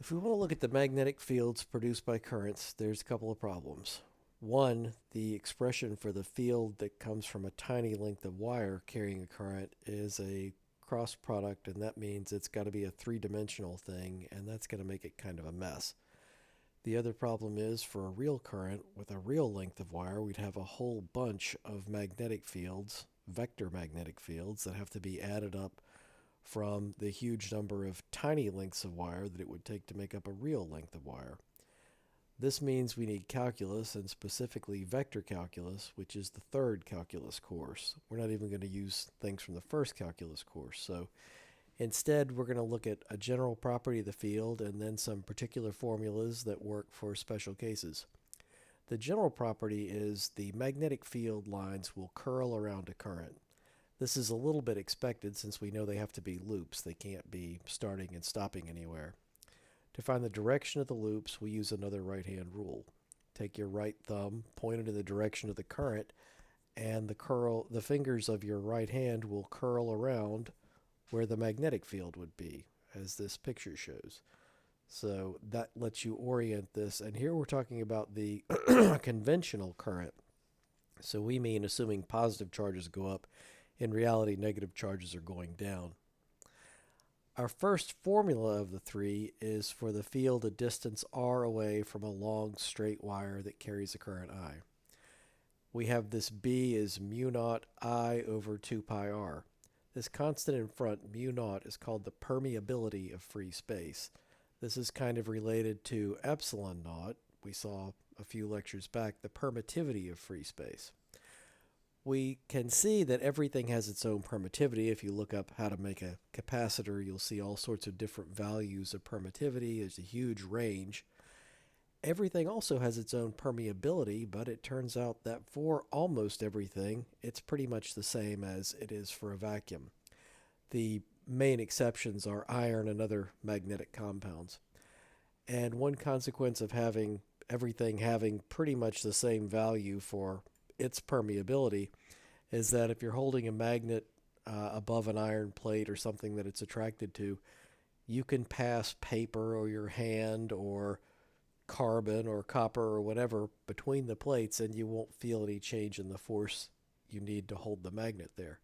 If we want to look at the magnetic fields produced by currents, there's a couple of problems. One, the expression for the field that comes from a tiny length of wire carrying a current is a cross product, and that means it's got to be a three-dimensional thing, and that's going to make it kind of a mess. The other problem is for a real current with a real length of wire, we'd have a whole bunch of magnetic fields, vector magnetic fields, that have to be added up from the huge number of tiny lengths of wire that it would take to make up a real length of wire. This means we need calculus, and specifically vector calculus, which is the third calculus course. We're not even going to use things from the first calculus course. So instead, we're going to look at a general property of the field and then some particular formulas that work for special cases. The general property is the magnetic field lines will curl around a current. This is a little bit expected since we know they have to be loops. They can't be starting and stopping anywhere. To find the direction of the loops, we use another right-hand rule. Take your right thumb, point it in the direction of the current, and the fingers of your right hand will curl around where the magnetic field would be, as this picture shows. So that lets you orient this. And here we're talking about the conventional current. So we mean assuming positive charges go up. In reality, negative charges are going down. Our first formula of the three is for the field a distance r away from a long straight wire that carries a current I. We have this B is mu naught I over 2 pi r. This constant in front, mu naught, is called the permeability of free space. This is kind of related to epsilon naught. We saw a few lectures back, the permittivity of free space. We can see that everything has its own permittivity. If you look up how to make a capacitor, you'll see all sorts of different values of permittivity. There's a huge range. Everything also has its own permeability, but it turns out that for almost everything, it's pretty much the same as it is for a vacuum. The main exceptions are iron and other magnetic compounds. And one consequence of having everything having pretty much the same value for its permeability is that if you're holding a magnet above an iron plate or something that it's attracted to, you can pass paper or your hand or carbon or copper or whatever between the plates and you won't feel any change in the force you need to hold the magnet there.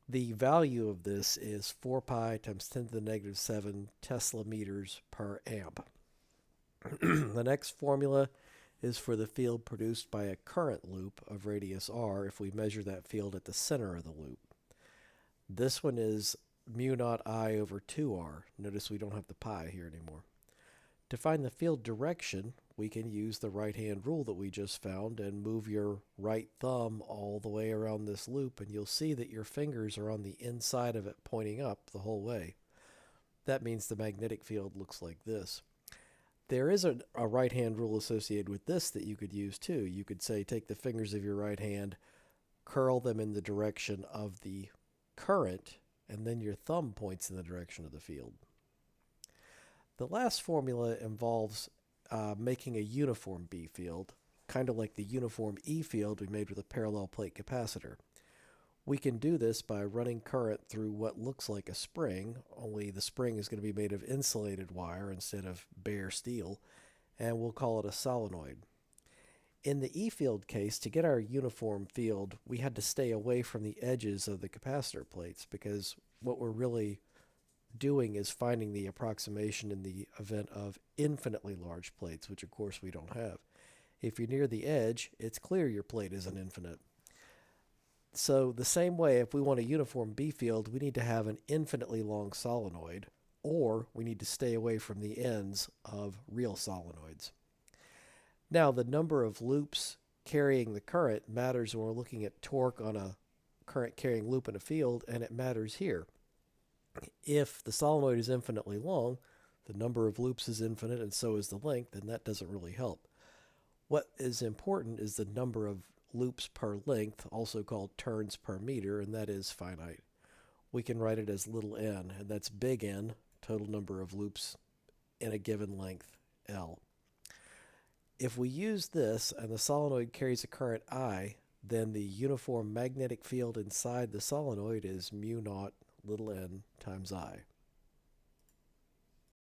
The value of this is 4 pi times 10 to the negative 7 Tesla meters per amp. The next formula is for the field produced by a current loop of radius r if we measure that field at the center of the loop. This one is mu naught I over 2r. Notice we don't have the pi here anymore. To find the field direction, we can use the right-hand rule that we just found and move your right thumb all the way around this loop, and you'll see that your fingers are on the inside of it pointing up the whole way. That means the magnetic field looks like this. There is a right-hand rule associated with this that you could use too. You could say take the fingers of your right hand, curl them in the direction of the current, and then your thumb points in the direction of the field. The last formula involves making a uniform B field, kind of like the uniform E field we made with a parallel plate capacitor. We can do this by running current through what looks like a spring, only the spring is going to be made of insulated wire instead of bare steel, and we'll call it a solenoid. In the E field case, to get our uniform field, we had to stay away from the edges of the capacitor plates because what we're really doing is finding the approximation in the event of infinitely large plates, which of course we don't have. If you're near the edge, it's clear your plate isn't infinite. So the same way, if we want a uniform B field, we need to have an infinitely long solenoid, or we need to stay away from the ends of real solenoids. Now, the number of loops carrying the current matters when we're looking at torque on a current carrying loop in a field, and it matters here. If the solenoid is infinitely long, the number of loops is infinite, and so is the length, and that doesn't really help. What is important is the number of loops per length, also called turns per meter, and that is finite. We can write it as little n, and that's big N, total number of loops in a given length, L. If we use this and the solenoid carries a current I, then the uniform magnetic field inside the solenoid is mu naught little n times I.